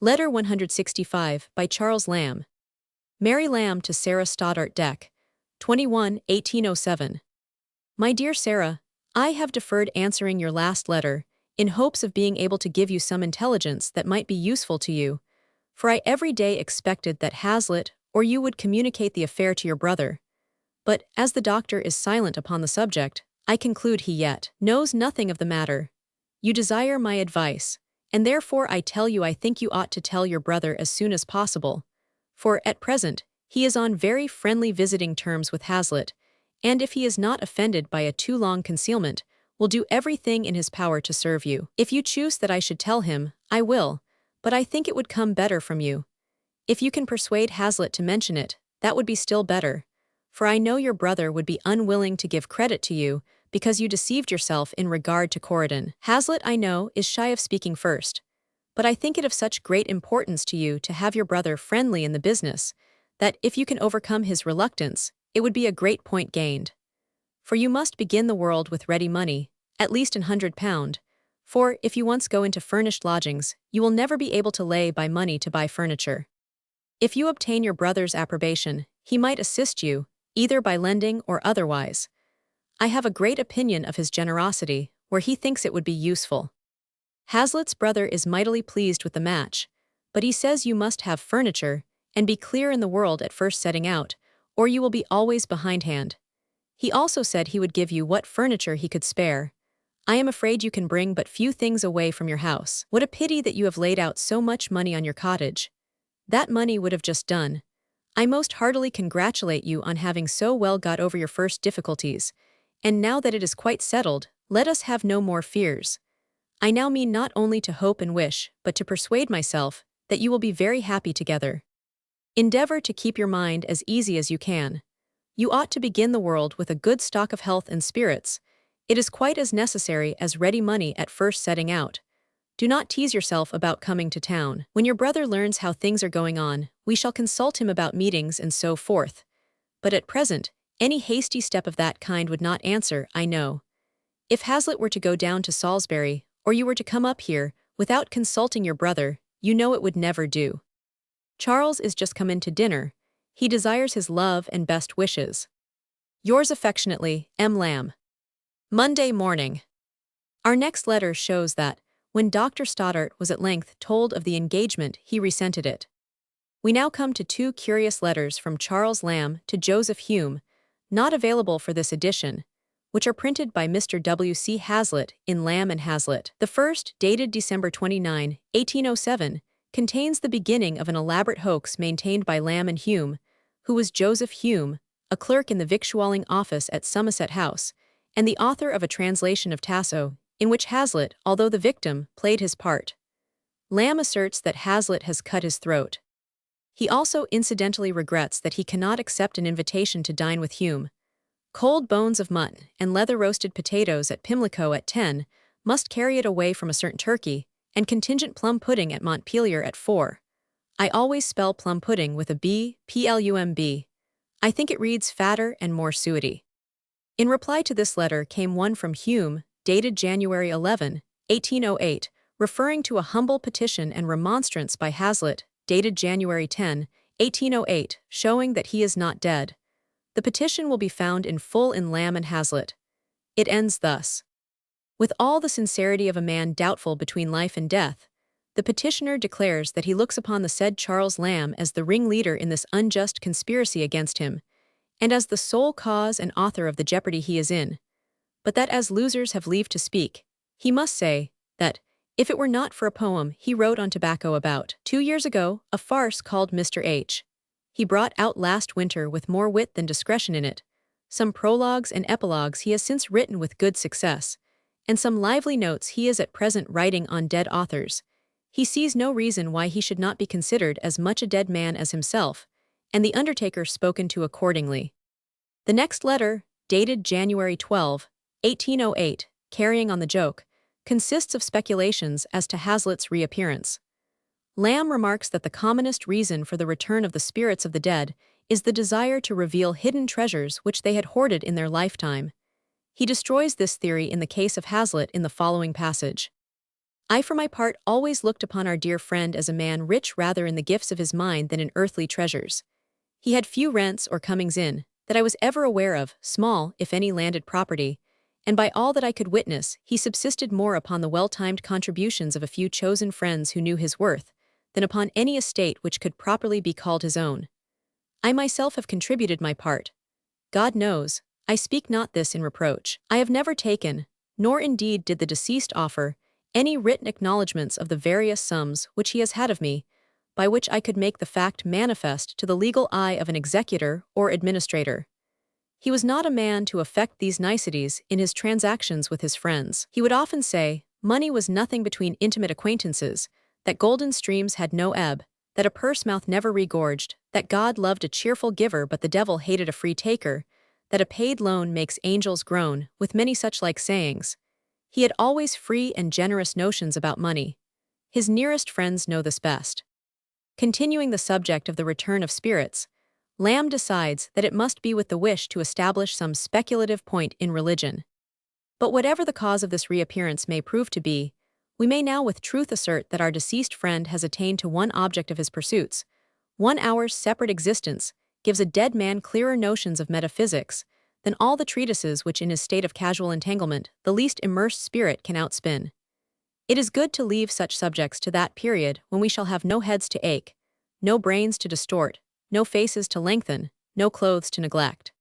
Letter 165 by Charles Lamb. Mary Lamb to Sarah Stoddart Deck, 21, 1807. My dear Sarah, I have deferred answering your last letter, in hopes of being able to give you some intelligence that might be useful to you, for I every day expected that Hazlitt or you would communicate the affair to your brother. But, as the doctor is silent upon the subject, I conclude he yet knows nothing of the matter. You desire my advice, and therefore I tell you I think you ought to tell your brother as soon as possible, for, at present, he is on very friendly visiting terms with Hazlitt, and if he is not offended by a too long concealment, will do everything in his power to serve you. If you choose that I should tell him, I will, but I think it would come better from you. If you can persuade Hazlitt to mention it, that would be still better, for I know your brother would be unwilling to give credit to you because you deceived yourself in regard to Corydon. Hazlitt, I know, is shy of speaking first, but I think it of such great importance to you to have your brother friendly in the business, that if you can overcome his reluctance, it would be a great point gained. For you must begin the world with ready money, at least £100, for if you once go into furnished lodgings, you will never be able to lay by money to buy furniture. If you obtain your brother's approbation, he might assist you, either by lending or otherwise. I have a great opinion of his generosity, where he thinks it would be useful. Hazlitt's brother is mightily pleased with the match, but he says you must have furniture, and be clear in the world at first setting out, or you will be always behindhand. He also said he would give you what furniture he could spare. I am afraid you can bring but few things away from your house. What a pity that you have laid out so much money on your cottage. That money would have just done. I most heartily congratulate you on having so well got over your first difficulties, and now that it is quite settled, let us have no more fears. I now mean not only to hope and wish, but to persuade myself, that you will be very happy together. Endeavor to keep your mind as easy as you can. You ought to begin the world with a good stock of health and spirits. It is quite as necessary as ready money at first setting out. Do not tease yourself about coming to town. When your brother learns how things are going on, we shall consult him about meetings and so forth. But at present, any hasty step of that kind would not answer, I know. If Hazlitt were to go down to Salisbury, or you were to come up here, without consulting your brother, you know it would never do. Charles is just come in to dinner. He desires his love and best wishes. Yours affectionately, M. Lamb. Monday morning. Our next letter shows that, when Dr. Stoddart was at length told of the engagement, he resented it. We now come to two curious letters from Charles Lamb to Joseph Hume, not available for this edition, which are printed by Mr. W. C. Hazlitt in Lamb and Hazlitt. The first, dated December 29, 1807, contains the beginning of an elaborate hoax maintained by Lamb and Hume, who was Joseph Hume, a clerk in the victualling office at Somerset House, and the author of a translation of Tasso, in which Hazlitt, although the victim, played his part. Lamb asserts that Hazlitt has cut his throat. He also incidentally regrets that he cannot accept an invitation to dine with Hume. Cold bones of mutton and leather-roasted potatoes at Pimlico at 10 must carry it away from a certain turkey, and contingent plum pudding at Montpelier at 4. I always spell plum pudding with a B, Plumb. I think it reads fatter and more suety. In reply to this letter came one from Hume, dated January 11, 1808, referring to a humble petition and remonstrance by Hazlitt, dated January 10, 1808, showing that he is not dead. The petition will be found in full in Lamb and Hazlitt. It ends thus. With all the sincerity of a man doubtful between life and death, the petitioner declares that he looks upon the said Charles Lamb as the ringleader in this unjust conspiracy against him, and as the sole cause and author of the jeopardy he is in, but that as losers have leave to speak, he must say, that, if it were not for a poem he wrote on tobacco about 2 years ago, a farce called Mr. H. he brought out last winter with more wit than discretion in it. Some prologues and epilogues he has since written with good success, and some lively notes he is at present writing on dead authors. He sees no reason why he should not be considered as much a dead man as himself, and the undertaker spoken to accordingly. The next letter, dated January 12, 1808, carrying on the joke, consists of speculations as to Hazlitt's reappearance. Lamb remarks that the commonest reason for the return of the spirits of the dead is the desire to reveal hidden treasures which they had hoarded in their lifetime. He destroys this theory in the case of Hazlitt in the following passage. I for my part always looked upon our dear friend as a man rich rather in the gifts of his mind than in earthly treasures. He had few rents or comings in, that I was ever aware of, small, if any landed property, and by all that I could witness, he subsisted more upon the well-timed contributions of a few chosen friends who knew his worth, than upon any estate which could properly be called his own. I myself have contributed my part. God knows, I speak not this in reproach. I have never taken, nor indeed did the deceased offer, any written acknowledgments of the various sums which he has had of me, by which I could make the fact manifest to the legal eye of an executor or administrator. He was not a man to affect these niceties in his transactions with his friends. He would often say, money was nothing between intimate acquaintances, that golden streams had no ebb, that a purse mouth never regorged, that God loved a cheerful giver but the devil hated a free taker, that a paid loan makes angels groan, with many such like sayings. He had always free and generous notions about money. His nearest friends know this best. Continuing the subject of the return of spirits, Lamb decides that it must be with the wish to establish some speculative point in religion. But whatever the cause of this reappearance may prove to be, we may now with truth assert that our deceased friend has attained to one object of his pursuits. 1 hour's separate existence gives a dead man clearer notions of metaphysics than all the treatises which in his state of casual entanglement the least immersed spirit can outspin. It is good to leave such subjects to that period when we shall have no heads to ache, no brains to distort, no faces to lengthen, no clothes to neglect.